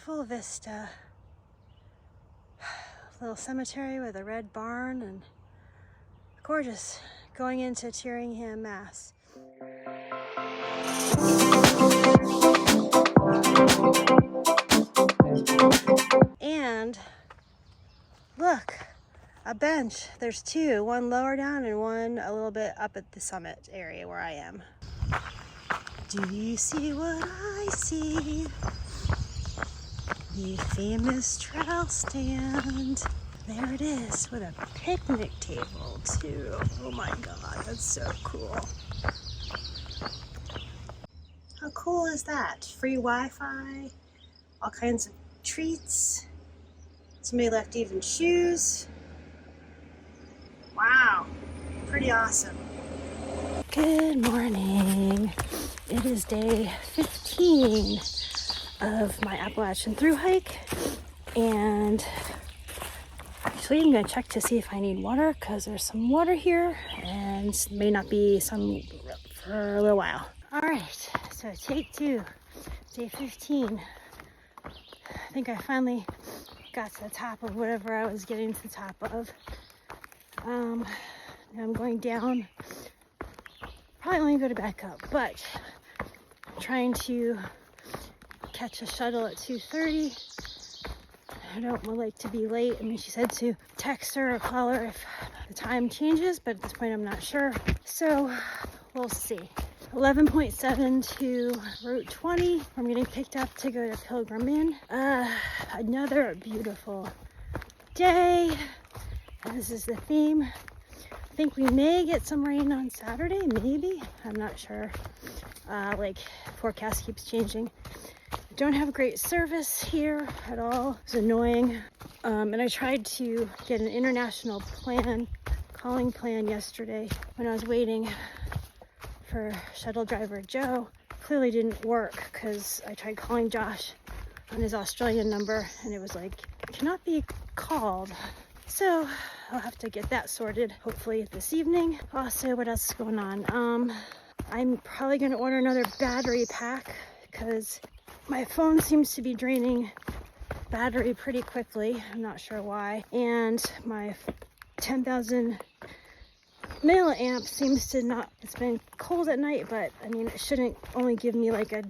beautiful vista. Little cemetery with a red barn and gorgeous. Going into Tyringham, Mass. And look, a bench. There's two, one lower down and one a little bit up at the summit area where I am. Do you see what I see? The famous trowel stand. There it is with a picnic table too. Oh my God, that's so cool. How cool is that? Free Wi-Fi, all kinds of treats. Somebody left even shoes. Wow, pretty awesome. Good morning. It is day 15 of my Appalachian thru hike, and actually I'm gonna check to see if I need water because there's some water here and may not be some for a little while. All right, so take 2, day 15. I think I finally got to the top of whatever I was getting to the top of. Now I'm going down. Probably only go to back up, but I'm trying to catch a shuttle at 2:30. I don't like to be late. I mean, she said to text her or call her if the time changes, but at this point I'm not sure. So we'll see. 11.7 to Route 20. I'm getting picked up to go to Pilgrim Inn. Another beautiful day. This is the theme. I think we may get some rain on Saturday, maybe. I'm not sure. Forecast keeps changing. I don't have great service here at all. It's annoying. And I tried to get an international calling plan yesterday when I was waiting for shuttle driver Joe. Clearly didn't work because I tried calling Josh on his Australian number and it was like, cannot be called. So I'll have to get that sorted hopefully this evening. Also, what else is going on? I'm probably going to order another battery pack because my phone seems to be draining battery pretty quickly. I'm not sure why. And my 10,000 milliamp seems to not, it's been cold at night, but I mean, it shouldn't only give me like a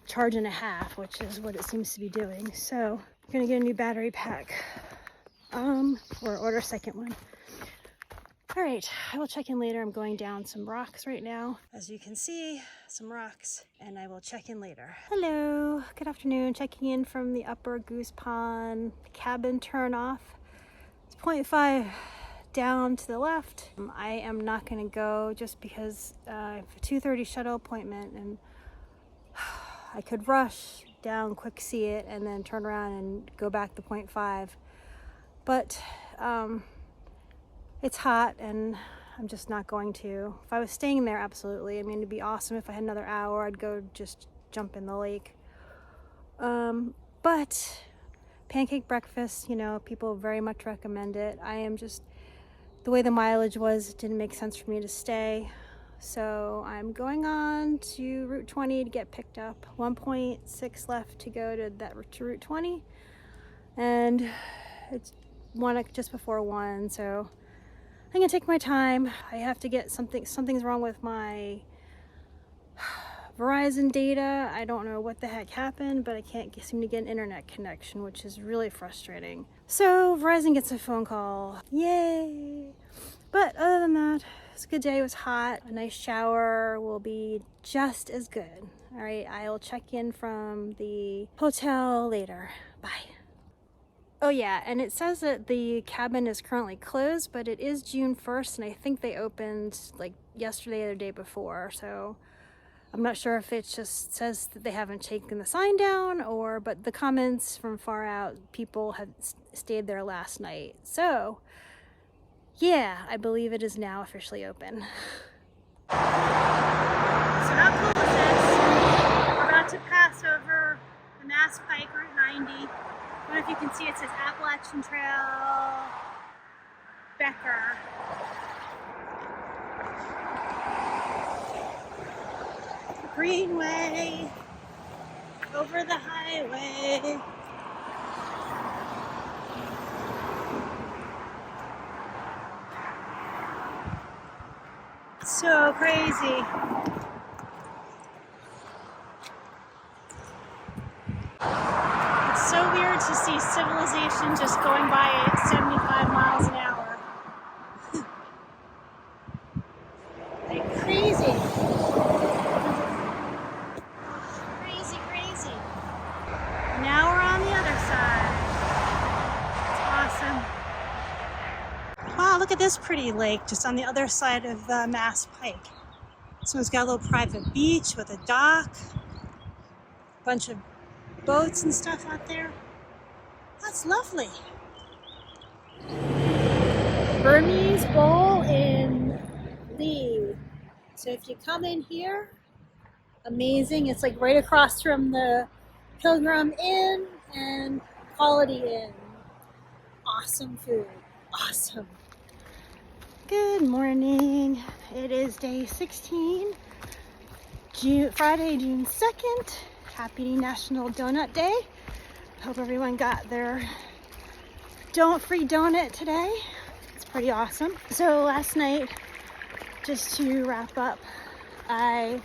charge and a half, which is what it seems to be doing. So I'm going to get a new battery pack. Or order a second one. All right, I will check in later. I'm going down some rocks right now. As you can see, some rocks, and I will check in later. Hello, good afternoon. Checking in from the Upper Goose Pond cabin turn off. It's 0.5 down to the left. I am not gonna go just because I have a 2:30 shuttle appointment and I could rush down, quick see it, and then turn around and go back to 0.5. But it's hot and I'm just not going to. If I was staying there, absolutely. I mean, it'd be awesome if I had another hour. I'd go just jump in the lake. But pancake breakfast, you know, people very much recommend it. I am just, the way the mileage was, it didn't make sense for me to stay. So I'm going on to Route 20 to get picked up. 1.6 left to go to Route 20. And it's just before 1, so I'm gonna take my time. I have to get something's wrong with my Verizon data. I don't know what the heck happened, but I can't seem to get an internet connection, which is really frustrating. So Verizon gets a phone call. Yay! But other than that, it's a good day. It was hot. A nice shower will be just as good. All right, I will check in from the hotel later. Bye. Oh yeah, and it says that the cabin is currently closed, but it is June 1st, and I think they opened like yesterday or the day before, so I'm not sure if it just says that they haven't taken the sign down, but the comments from far out, people had stayed there last night. So yeah, I believe it is now officially open. So how cool is this? We're about to pass over the Mass Pike, Route 90. I don't know if you can see, it says Appalachian Trail, Becker. Greenway. over the highway. So crazy. It's so weird to see civilization just going by at 75 miles an hour. Like crazy. Crazy, crazy. Now we're on the other side. It's awesome. Wow, look at this pretty lake just on the other side of Mass Pike. This one's got a little private beach with a dock, a bunch of boats and stuff out there. That's lovely. Burmese Bowl in Lee. So if you come in here, amazing. It's like right across from the Pilgrim Inn and Quality Inn. Awesome food. Awesome. Good morning. It is day 16, Friday, June 2nd. Happy National Donut Day. Hope everyone got their free donut today. It's pretty awesome. So last night, just to wrap up, I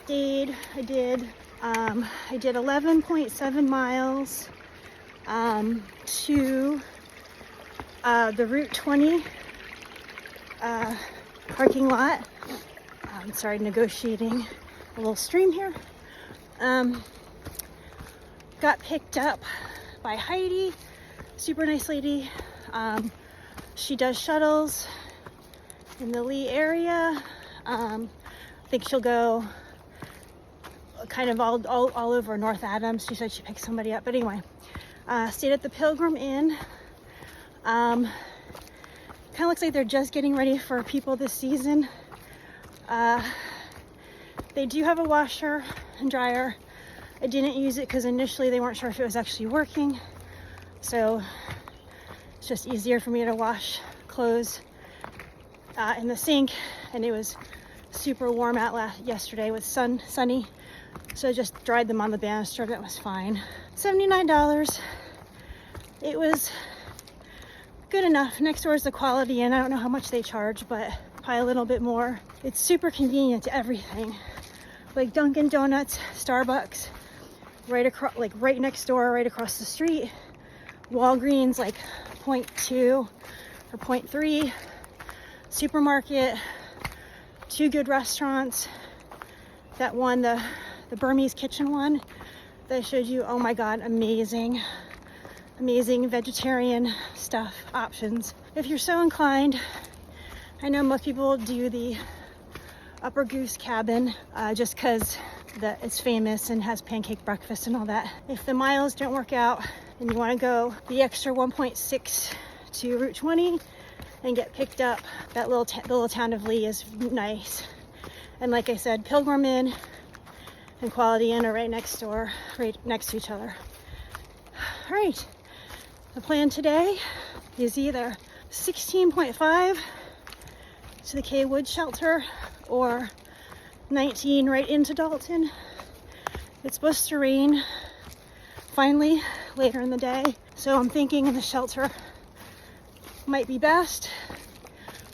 did 11.7 miles to the Route 20 parking lot. Sorry, negotiating a little stream here. Got picked up by Heidi, super nice lady. She does shuttles in the Lee area. I think she'll go kind of all over North Adams. She said she picked somebody up, but anyway, stayed at the Pilgrim Inn. Kind of looks like they're just getting ready for people this season. They do have a washer and dryer. I didn't use it because initially they weren't sure if it was actually working. So it's just easier for me to wash clothes in the sink. And it was super warm out yesterday with sunny. So I just dried them on the banister. That was fine. $79. It was good enough. Next door is the Quality Inn. I don't know how much they charge, but probably a little bit more. It's super convenient to everything. Like Dunkin' Donuts, Starbucks, right across, like right next door, right across the street. Walgreens, like 0.2 or 0.3. Supermarket, 2 good restaurants. That one, the Burmese Kitchen one that I showed you, oh my God, amazing. Amazing vegetarian stuff, options. If you're so inclined, I know most people do the Upper Goose Cabin just because it's famous and has pancake breakfast and all that. If the miles don't work out and you want to go the extra 1.6 to Route 20 and get picked up, that little town of Lee is nice. And like I said, Pilgrim Inn and Quality Inn are right next door, right next to each other. All right, the plan today is either 16.5 to the K Wood shelter or 19 right into Dalton. It's supposed to rain finally later in the day, so I'm thinking the shelter might be best.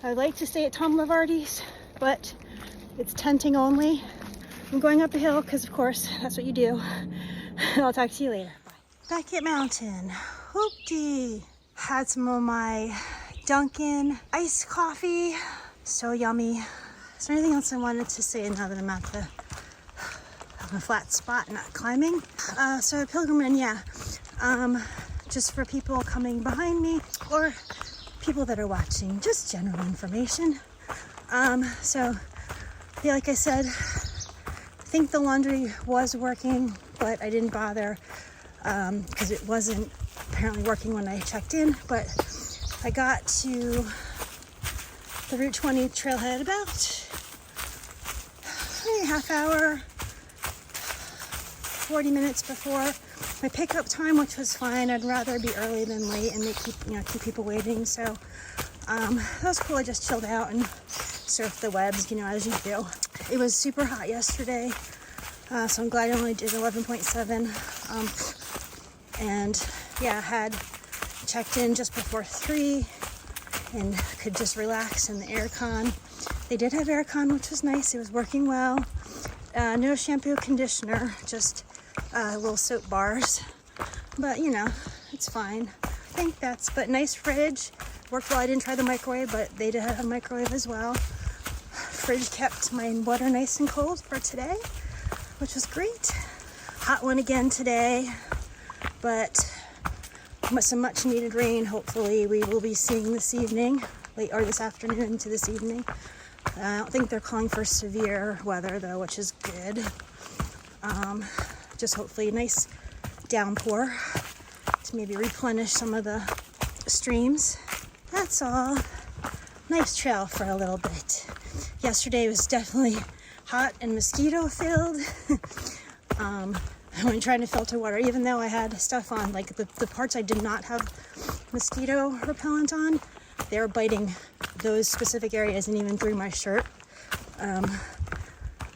I'd like to stay at Tom Lavardi's, but it's tenting only. I'm going up a hill because, of course, that's what you do. I'll talk to you later. Bye. Back at Mountain. Hoopty. Had some of my Dunkin' iced coffee. So yummy. Is there anything else I wanted to say now that I'm at the flat spot, not climbing? So Pilgrim Inn, yeah. Just for people coming behind me or people that are watching, just general information. So yeah, like I said, I think the laundry was working, but I didn't bother because it wasn't apparently working when I checked in. But I got to the Route 20 trailhead about a half hour, 40 minutes before my pickup time, which was fine. I'd rather be early than late and keep people waiting. So that was cool. I just chilled out and surfed the webs, as you do. It was super hot yesterday. So I'm glad I only did 11.7. And yeah, had checked in just before 3 and could just relax in the aircon. They did have aircon, which was nice. It was working well. No shampoo, conditioner, just little soap bars. But you know, it's fine. I think but nice fridge. Worked well. I didn't try the microwave, but they did have a microwave as well. Fridge kept my water nice and cold for today, which was great. Hot one again today, but with some much needed rain, hopefully we will be seeing this evening, or this afternoon to this evening. I don't think they're calling for severe weather though, which is good. Just hopefully a nice downpour to maybe replenish some of the streams. That's all. Nice trail for a little bit. Yesterday was definitely hot and mosquito filled. When trying to filter water, even though I had stuff on, like the parts I did not have mosquito repellent on, they were biting those specific areas and even through my shirt.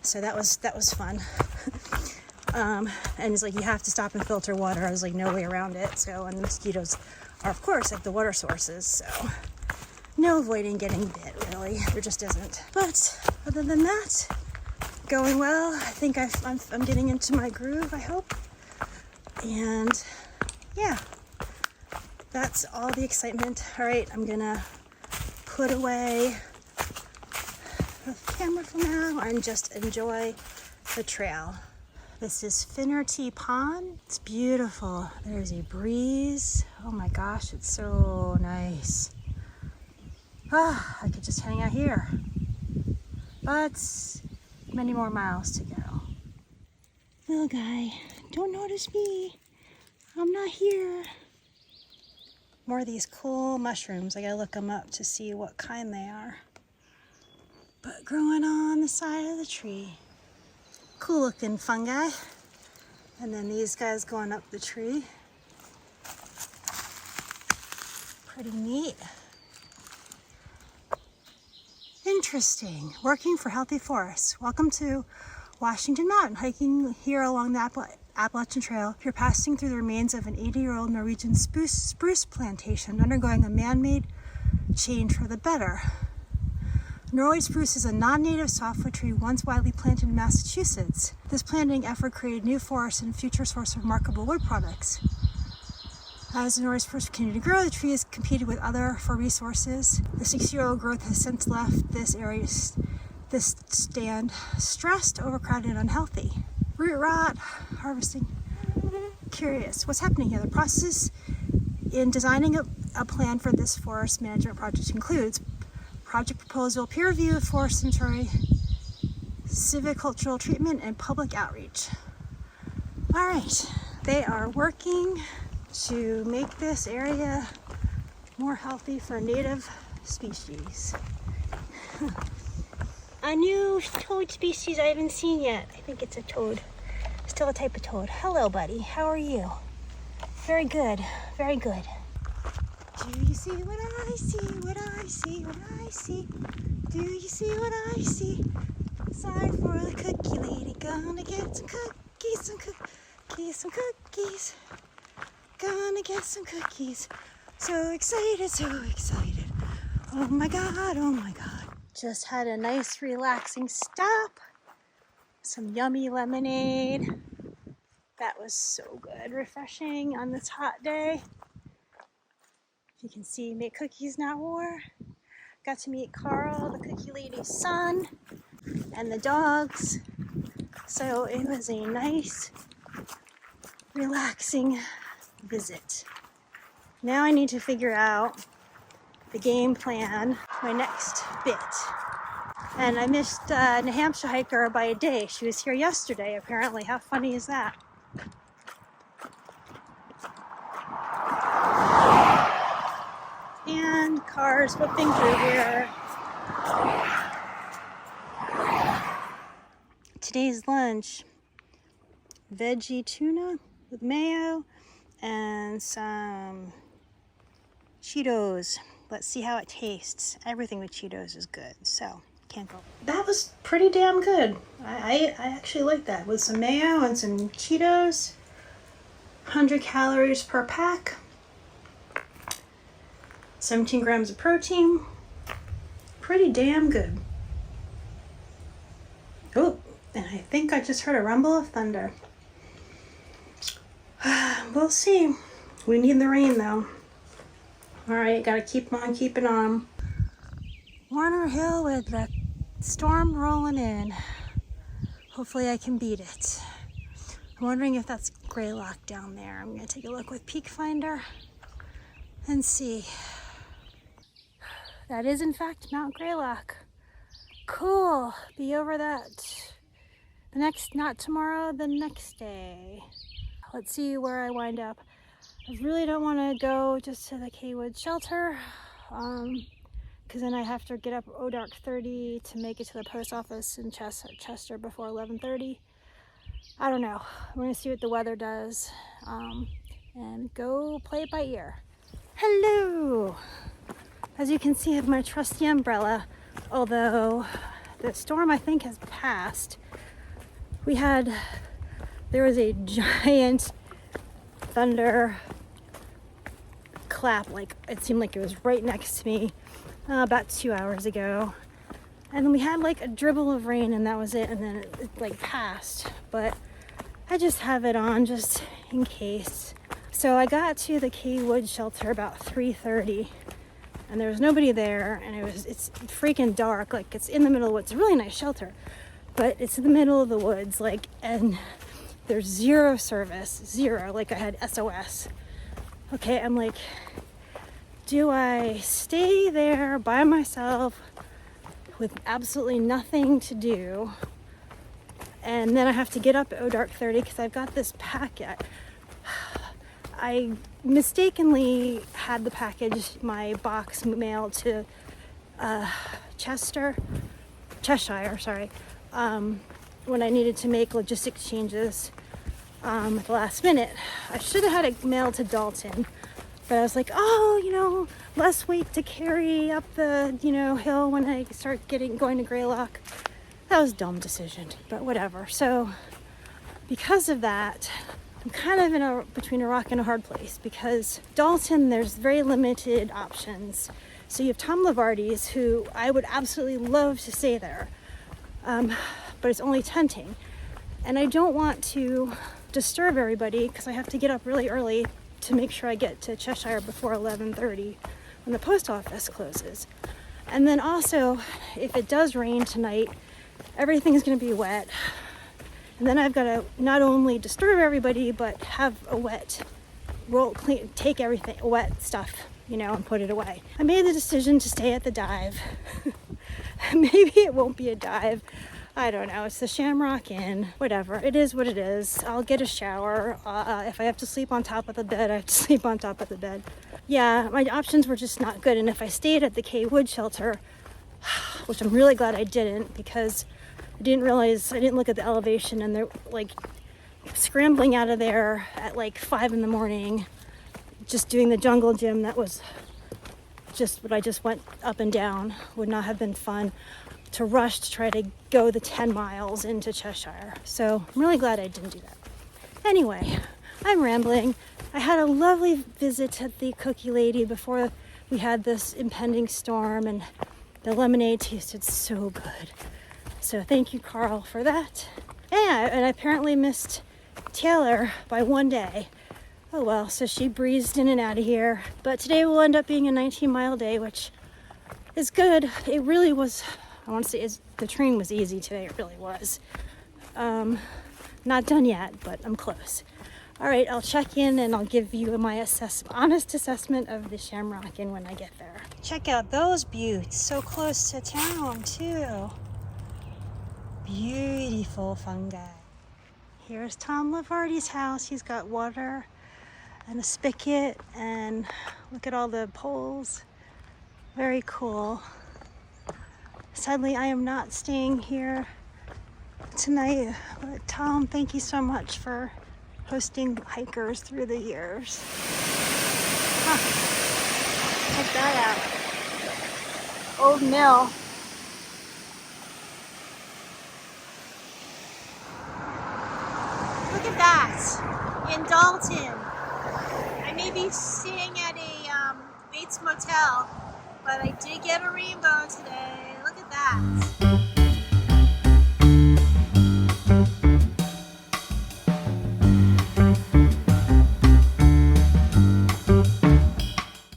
So that was fun. And it's like you have to stop and filter water. I was like, no way around it. So, and the mosquitoes are of course at the water sources. So no avoiding getting bit, really. There just isn't. But other than that, going well. I think I'm getting into my groove, I hope. And yeah, that's all the excitement. All right, I'm gonna put away the camera for now and just enjoy the trail. This is Finnerty Pond. It's beautiful. There's a breeze. Oh my gosh, it's so nice. I could just hang out here. But many more miles to go. Little guy, don't notice me. I'm not here. More of these cool mushrooms. I gotta look them up to see what kind they are. But growing on the side of the tree. Cool looking fungi. And then these guys going up the tree. Pretty neat. Interesting. Working for Healthy Forests. Welcome to Washington Mountain. Hiking here along the Appalachian Trail. If you're passing through the remains of an 80-year-old Norwegian spruce plantation undergoing a man-made change for the better. Norway spruce is a non-native softwood tree once widely planted in Massachusetts. This planting effort created new forests and future source of remarkable wood products. As the Norway spruce continued to grow, the tree has competed with other for resources. The 6-year-old growth has since left this area, this stand stressed, overcrowded, and unhealthy. Root rot, harvesting. Curious, what's happening here? The process in designing a plan for this forest management project includes project proposal, peer review, forest inventory, civicultural treatment, and public outreach. All right, they are working to make this area more healthy for native species. A new toad species I haven't seen yet. I think it's a toad. Still a type of toad. Hello, buddy. How are you? Very good. Very good. Do you see what I see? What I see? What I see? Do you see what I see? Sign for the cookie lady. Gonna get some cookies, some cookies, some cookies. Gonna get some cookies. So excited, so excited. Oh my God, oh my God. Just had a nice relaxing stop. Some yummy lemonade. That was so good, refreshing on this hot day. If you can see, make cookies not war. Got to meet Carl, the cookie lady's son, and the dogs. So it was a nice, relaxing visit. Now I need to figure out the game plan, my next bit. And I missed a New Hampshire hiker by a day. She was here yesterday, apparently. How funny is that? And cars whipping through here. Today's lunch, veggie tuna with mayo and some Cheetos. Let's see how it tastes. Everything with Cheetos is good. So Can't go. That was pretty damn good. I actually like that. With some mayo and some Cheetos. 100 calories per pack. 17 grams of protein. Pretty damn good. Oh, and I think I just heard a rumble of thunder. We'll see. We need the rain though. Alright, gotta keep on keeping on. Warner Hill with the storm rolling in. Hopefully I can beat it. I'm wondering if that's Greylock down there. I'm gonna take a look with Peak Finder and see. That is in fact Mount Greylock. Cool, be over that the next, not tomorrow, the next day. Let's see where I wind up. I really don't want to go just to the K-Wood shelter, because then I have to get up dark 30 to make it to the post office in Chester before 11:30. I don't know. We're gonna see what the weather does, and go play it by ear. Hello! As you can see, I have my trusty umbrella, although the storm I think has passed. There was a giant thunder clap, like it seemed like it was right next to me about 2 hours ago. And then we had like a dribble of rain and that was it, and then it like passed. But I just have it on just in case. So I got to the K-Wood shelter about 3:30 and there was nobody there, and it's freaking dark, like it's in the middle of the woods. It's a really nice shelter, but it's in the middle of the woods, like, and there's zero service, zero, like I had SOS. Okay, I'm like, do I stay there by myself with absolutely nothing to do? And then I have to get up at dark 30 because I've got this packet. I mistakenly had the package, my box mailed to Cheshire, when I needed to make logistics changes at the last minute. I should have had it mailed to Dalton, but I was like, oh, less weight to carry up the, hill when I start going to Greylock. That was a dumb decision, but whatever. So because of that, I'm kind of between a rock and a hard place, because Dalton, there's very limited options. So you have Tom Lavardi's, who I would absolutely love to stay there, but it's only tenting. And I don't want to disturb everybody because I have to get up really early to make sure I get to Cheshire before 11:30 when the post office closes. And then also, if it does rain tonight, everything's going to be wet. And then I've got to not only disturb everybody, but have a wet take everything, wet stuff, and put it away. I made the decision to stay at the dive. Maybe it won't be a dive. I don't know. It's the Shamrock Inn. Whatever. It is what it is. I'll get a shower. If I have to sleep on top of the bed, I have to sleep on top of the bed. Yeah, my options were just not good. And if I stayed at the K-Wood shelter, which I'm really glad I didn't, because I didn't look at the elevation, and they're like scrambling out of there at like 5 a.m, just doing the jungle gym. That was just what I just went up and down. Would not have been fun to rush to try to go the 10 miles into Cheshire. So I'm really glad I didn't do that. Anyway, I'm rambling. I had a lovely visit at the Cookie Lady before we had this impending storm, and the lemonade tasted so good. So thank you, Carl, for that. Yeah, and I apparently missed Taylor by 1 day. Oh well, so she breezed in and out of here. But today will end up being a 19-mile day, which is good. It really was, I want to say, the train was easy today. It really was. Not done yet, but I'm close. All right, I'll check in and I'll give you my honest assessment of the Shamrock Inn when I get there. Check out those buttes, so close to town too. Beautiful fungi. Here's Tom Lavardi's house. He's got water and a spigot, and look at all the poles. Very cool. Sadly, I am not staying here tonight, but Tom, thank you so much for hosting hikers through the years. Check that out. Old mill. in Dalton. I may be staying at a Bates Motel, but I did get a rainbow today. Look at that.